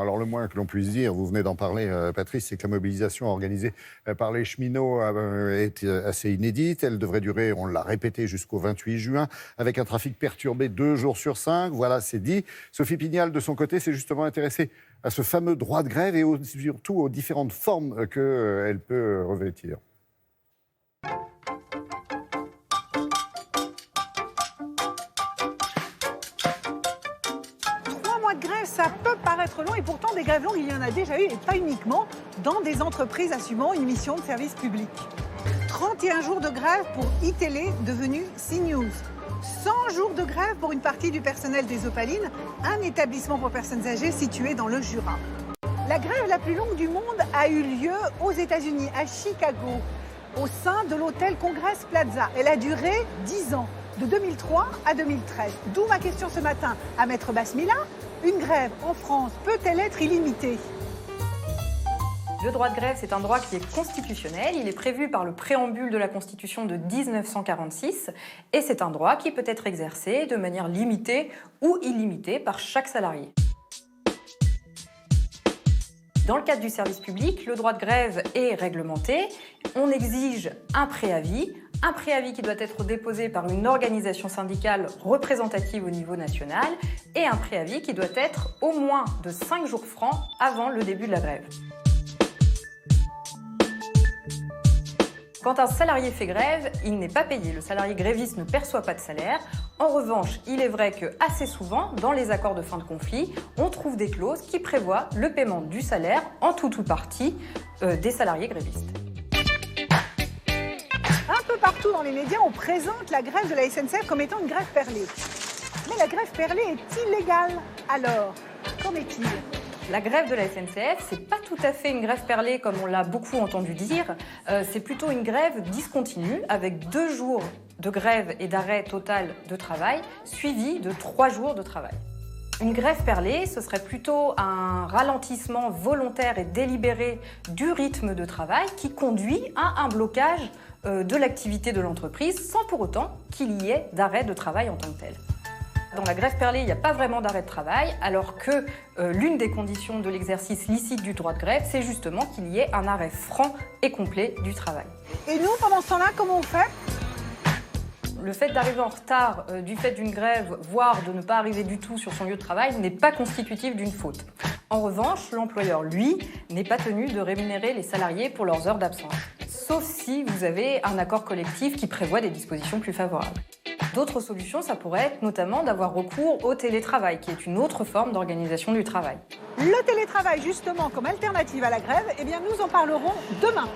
Alors le moins que l'on puisse dire, vous venez d'en parler Patrice, c'est que la mobilisation organisée par les cheminots est assez inédite. Elle devrait durer, on l'a répété, jusqu'au 28 juin, avec un trafic perturbé 2 jours sur 5. Voilà, c'est dit. Sophie Pignal, de son côté, s'est justement intéressée à ce fameux droit de grève et surtout aux différentes formes qu'elle peut revêtir. 3 mois de grève, ça peut paraître long et pourtant des grèves longues, il y en a déjà eu et pas uniquement dans des entreprises assumant une mission de service public. 31 jours de grève pour iTélé, devenu CNews. 100 jours de grève pour une partie du personnel des Opalines, un établissement pour personnes âgées situé dans le Jura. La grève la plus longue du monde a eu lieu aux États-Unis, à Chicago, au sein de l'hôtel Congress Plaza. Elle a duré 10 ans, de 2003 à 2013. D'où ma question ce matin à Maître Basmila. Une grève en France peut-elle être illimitée ? Le droit de grève, c'est un droit qui est constitutionnel. Il est prévu par le préambule de la Constitution de 1946 et c'est un droit qui peut être exercé de manière limitée ou illimitée par chaque salarié. Dans le cadre du service public, le droit de grève est réglementé. On exige un préavis qui doit être déposé par une organisation syndicale représentative au niveau national et un préavis qui doit être au moins de 5 jours francs avant le début de la grève. Quand un salarié fait grève, il n'est pas payé. Le salarié gréviste ne perçoit pas de salaire. En revanche, il est vrai que assez souvent, dans les accords de fin de conflit, on trouve des clauses qui prévoient le paiement du salaire en tout ou partie des salariés grévistes. Un peu partout dans les médias, on présente la grève de la SNCF comme étant une grève perlée. Mais la grève perlée est illégale. Alors, qu'en est-il ? La grève de la SNCF, c'est pas tout à fait une grève perlée comme on l'a beaucoup entendu dire. C'est plutôt une grève discontinue avec 2 jours de grève et d'arrêt total de travail suivi de 3 jours de travail. Une grève perlée, ce serait plutôt un ralentissement volontaire et délibéré du rythme de travail qui conduit à un blocage de l'activité de l'entreprise sans pour autant qu'il y ait d'arrêt de travail en tant que tel. Dans la grève perlée, il n'y a pas vraiment d'arrêt de travail, alors que l'une des conditions de l'exercice licite du droit de grève, c'est justement qu'il y ait un arrêt franc et complet du travail. Et nous, pendant ce temps-là, comment on fait ? Le fait d'arriver en retard du fait d'une grève, voire de ne pas arriver du tout sur son lieu de travail, n'est pas constitutif d'une faute. En revanche, l'employeur, lui, n'est pas tenu de rémunérer les salariés pour leurs heures d'absence, sauf si vous avez un accord collectif qui prévoit des dispositions plus favorables. D'autres solutions, ça pourrait être notamment d'avoir recours au télétravail, qui est une autre forme d'organisation du travail. Le télétravail, justement, comme alternative à la grève, eh bien, nous en parlerons demain.